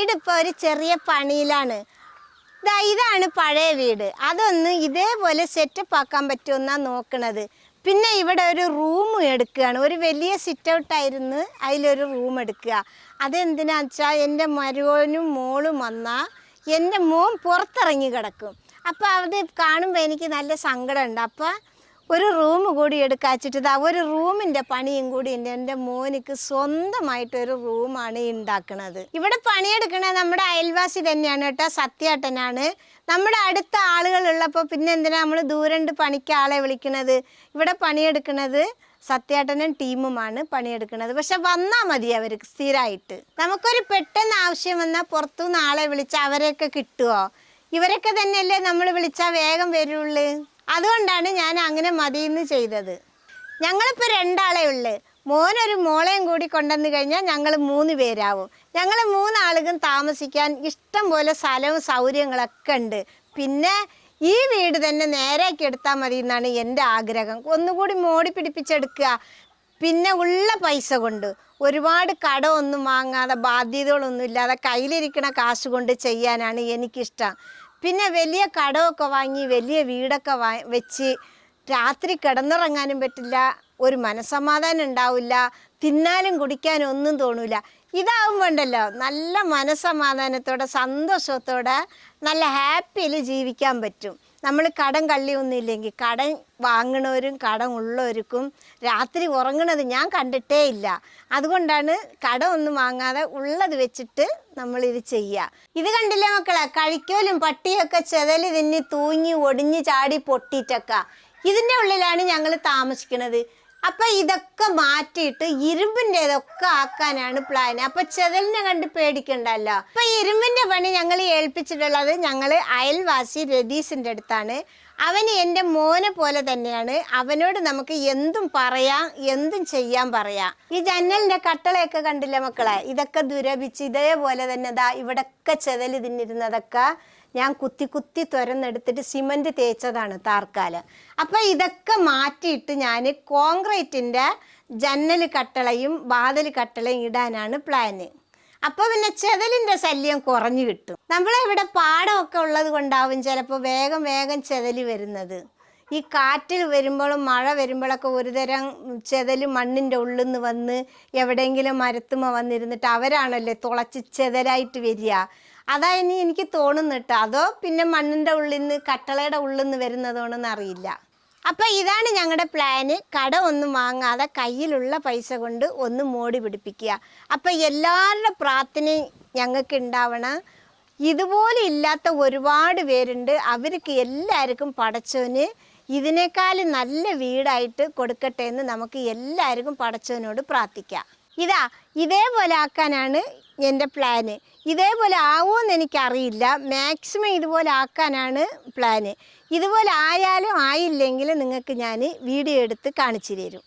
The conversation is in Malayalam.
വീട് ഇപ്പോൾ ഒരു ചെറിയ പണിയിലാണ്. ഇതാണ് പഴയ വീട്. അതൊന്ന് ഇതേപോലെ സെറ്റപ്പ് ആക്കാൻ പറ്റുമെന്നാണ് നോക്കണത്. പിന്നെ ഇവിടെ ഒരു റൂം എടുക്കുകയാണ്. ഒരു വലിയ സിറ്റ് ഔട്ടായിരുന്നു, അതിലൊരു റൂം എടുക്കുക. അതെന്തിനാണെന്ന് വെച്ചാൽ എൻ്റെ മരുമോനും മോളും വന്നാൽ എൻ്റെ മോൻ പുറത്തിറങ്ങി കിടക്കും. അപ്പോൾ അത് കാണുമ്പോൾ എനിക്ക് നല്ല സങ്കടമുണ്ട്. അപ്പോൾ ഒരു റൂം കൂടി എടുക്കാച്ചിട്ട് ഒരു റൂമിൻ്റെ പണിയും കൂടി ഉണ്ട്. എൻ്റെ മോനിക്ക് സ്വന്തമായിട്ടൊരു റൂമാണ് ഉണ്ടാക്കുന്നത്. ഇവിടെ പണിയെടുക്കണത് നമ്മുടെ അയൽവാസി തന്നെയാണ് കേട്ടോ, സത്യേട്ടനാണ്. നമ്മുടെ അടുത്ത ആളുകളുള്ളപ്പോൾ പിന്നെ എന്തിനാ നമ്മൾ ദൂരണ്ട് പണിക്ക് ആളെ വിളിക്കണത്? ഇവിടെ പണിയെടുക്കുന്നത് സത്യേട്ടനും ടീമുമാണ് പണിയെടുക്കുന്നത്. പക്ഷെ വന്നാൽ മതി അവർക്ക് സ്ഥിരമായിട്ട്. നമുക്കൊരു പെട്ടെന്ന് ആവശ്യം വന്നാൽ പുറത്തുനിന്ന് ആളെ വിളിച്ചാൽ അവരെയൊക്കെ കിട്ടുമോ? ഇവരൊക്കെ തന്നെയല്ലേ നമ്മൾ വിളിച്ചാൽ വേഗം വരുള്ളൂ. അതുകൊണ്ടാണ് ഞാൻ അങ്ങനെ മതിയെന്ന് ചെയ്തത്. ഞങ്ങളിപ്പോൾ 2 ആളേ ഉള്ളു. മോനൊരു മോളെയും കൂടി കൊണ്ടുവന്ന് കഴിഞ്ഞാൽ ഞങ്ങൾ 3 പേരാവും. ഞങ്ങൾ 3 ആളുകളും താമസിക്കാൻ ഇഷ്ടം പോലെ സ്ഥലവും സൗകര്യങ്ങളൊക്കെ ഉണ്ട്. പിന്നെ ഈ വീട് തന്നെ നേരാക്കി എടുത്താൽ മതി എന്നാണ് എൻ്റെ ആഗ്രഹം. ഒന്നുകൂടി മോടി പിടിപ്പിച്ചെടുക്കുക. പിന്നെ ഉള്ള പൈസ കൊണ്ട് ഒരുപാട് കടമൊന്നും വാങ്ങാതെ ബാധ്യതകളൊന്നും ഇല്ലാതെ കയ്യിലിരിക്കണ കാശ് കൊണ്ട് ചെയ്യാനാണ് എനിക്കിഷ്ടം. പിന്നെ വലിയ കടമൊക്കെ വാങ്ങി വലിയ വീടൊക്കെ വെച്ച് രാത്രി കിടന്നുറങ്ങാനും പറ്റില്ല, ഒരു മനസ്സമാധാനം ഉണ്ടാവില്ല, തിന്നാനും കുടിക്കാനും ഒന്നും തോന്നില്ല. ഇതാവുമ്പോണ്ടല്ലോ നല്ല മനസ്സമാധാനത്തോടെ സന്തോഷത്തോടെ നല്ല ഹാപ്പിയിൽ ജീവിക്കാൻ പറ്റും. നമ്മൾ കടം കള്ളിയൊന്നും ഇല്ലെങ്കിൽ കടം വാങ്ങണവരും കടം ഉള്ളവർക്കും രാത്രി ഉറങ്ങണത് ഞാൻ കണ്ടിട്ടേ ഇല്ല. അതുകൊണ്ടാണ് കടമൊന്നും വാങ്ങാതെ ഉള്ളത് വെച്ചിട്ട് നമ്മളിത് ചെയ്യുക. ഇത് കണ്ടില്ലേ മക്കളെ, കഴിക്കലും പട്ടിയൊക്കെ ചെതല് തിന്നി തൂങ്ങി ഒടിഞ്ഞ് ചാടി പൊട്ടിയിട്ടൊക്കെ ഇതിൻ്റെ ഉള്ളിലാണ് ഞങ്ങൾ താമസിക്കുന്നത്. അപ്പം ഇതൊക്കെ മാറ്റിയിട്ട് ഇരുമ്പിൻ്റെതൊക്കെ ആക്കാനാണ് പ്ലാൻ. അപ്പം ചെതലിനെ കണ്ട് പേടിക്കണ്ടല്ലോ. അപ്പം ഇരുമ്പിൻ്റെ പണി ഞങ്ങൾ ഏൽപ്പിച്ചിട്ടുള്ളത് ഞങ്ങൾ അയൽവാസി രതീഷിൻ്റെ അടുത്താണ്. അവന് എൻ്റെ മോനെ പോലെ തന്നെയാണ്. അവനോട് നമുക്ക് എന്തും പറയാം, എന്തും ചെയ്യാൻ പറയാം. ഈ ജന്നലിൻ്റെ കട്ടളയൊക്കെ കണ്ടില്ല മക്കളെ, ഇതൊക്കെ ദുരഭിച്ച് ഇതേപോലെ തന്നെ ഇവിടൊക്കെ ചെതല് തിന്നിരുന്നതൊക്കെ ഞാൻ കുത്തി തുരന്നെടുത്തിട്ട് സിമൻറ്റ് തേച്ചതാണ് താർക്കാലം. അപ്പം ഇതൊക്കെ മാറ്റിയിട്ട് ഞാൻ കോൺക്രീറ്റിൻ്റെ ജന്നൽ കട്ടളയും വാതിൽ കട്ടളയും ഇടാനാണ് പ്ലാന്. അപ്പോൾ പിന്നെ ചെതലിൻ്റെ ശല്യം കുറഞ്ഞു കിട്ടും. നമ്മളിവിടെ പാടമൊക്കെ ഉള്ളത് കൊണ്ടാവും ചിലപ്പോൾ വേഗം ചെതല് വരുന്നത്. ഈ കാറ്റിൽ വരുമ്പോഴും മഴ വരുമ്പോഴൊക്കെ ഒരുതരം ചെതല് മണ്ണിൻ്റെ ഉള്ളിൽ നിന്ന് വന്ന് എവിടെയെങ്കിലും മരത്തുമ്മ വന്നിരുന്നിട്ട് അവരാണല്ലേ തുളച്ച് ചെതലായിട്ട് വരിക. അതാ ഇനി എനിക്ക് തോന്നുന്നിട്ട്, അതോ പിന്നെ മണ്ണിൻ്റെ ഉള്ളിൽ നിന്ന് കട്ടളയുടെ ഉള്ളിൽ നിന്ന് വരുന്നതാണെന്ന് അറിയില്ല. അപ്പം ഇതാണ് ഞങ്ങളുടെ പ്ലാന്. കട ഒന്നും വാങ്ങാതെ കയ്യിലുള്ള പൈസ കൊണ്ട് ഒന്ന് മോടി പിടിപ്പിക്കുക. അപ്പം എല്ലാവരുടെ പ്രാർത്ഥനയും ഞങ്ങൾക്ക് ഉണ്ടാവണം. ഇതുപോലെ ഇല്ലാത്ത ഒരുപാട് പേരുണ്ട്. അവർക്ക് എല്ലാവർക്കും പടച്ചോന് ഇതിനേക്കാളും നല്ല വീടായിട്ട് കൊടുക്കട്ടെ എന്ന് നമുക്ക് എല്ലാവർക്കും പടച്ചവനോട് പ്രാർത്ഥിക്കാം. ഇതേപോലെ ആക്കാനാണ് എൻ്റെ പ്ലാന്. ഇതേപോലെ ആവുമെന്ന് എനിക്കറിയില്ല. മാക്സിമം ഇതുപോലെ ആക്കാനാണ് പ്ലാന്. ഇതുപോലെ ആയാലും ആയില്ലെങ്കിൽ നിങ്ങൾക്ക് ഞാൻ വീഡിയോ എടുത്ത് കാണിച്ചു തരും.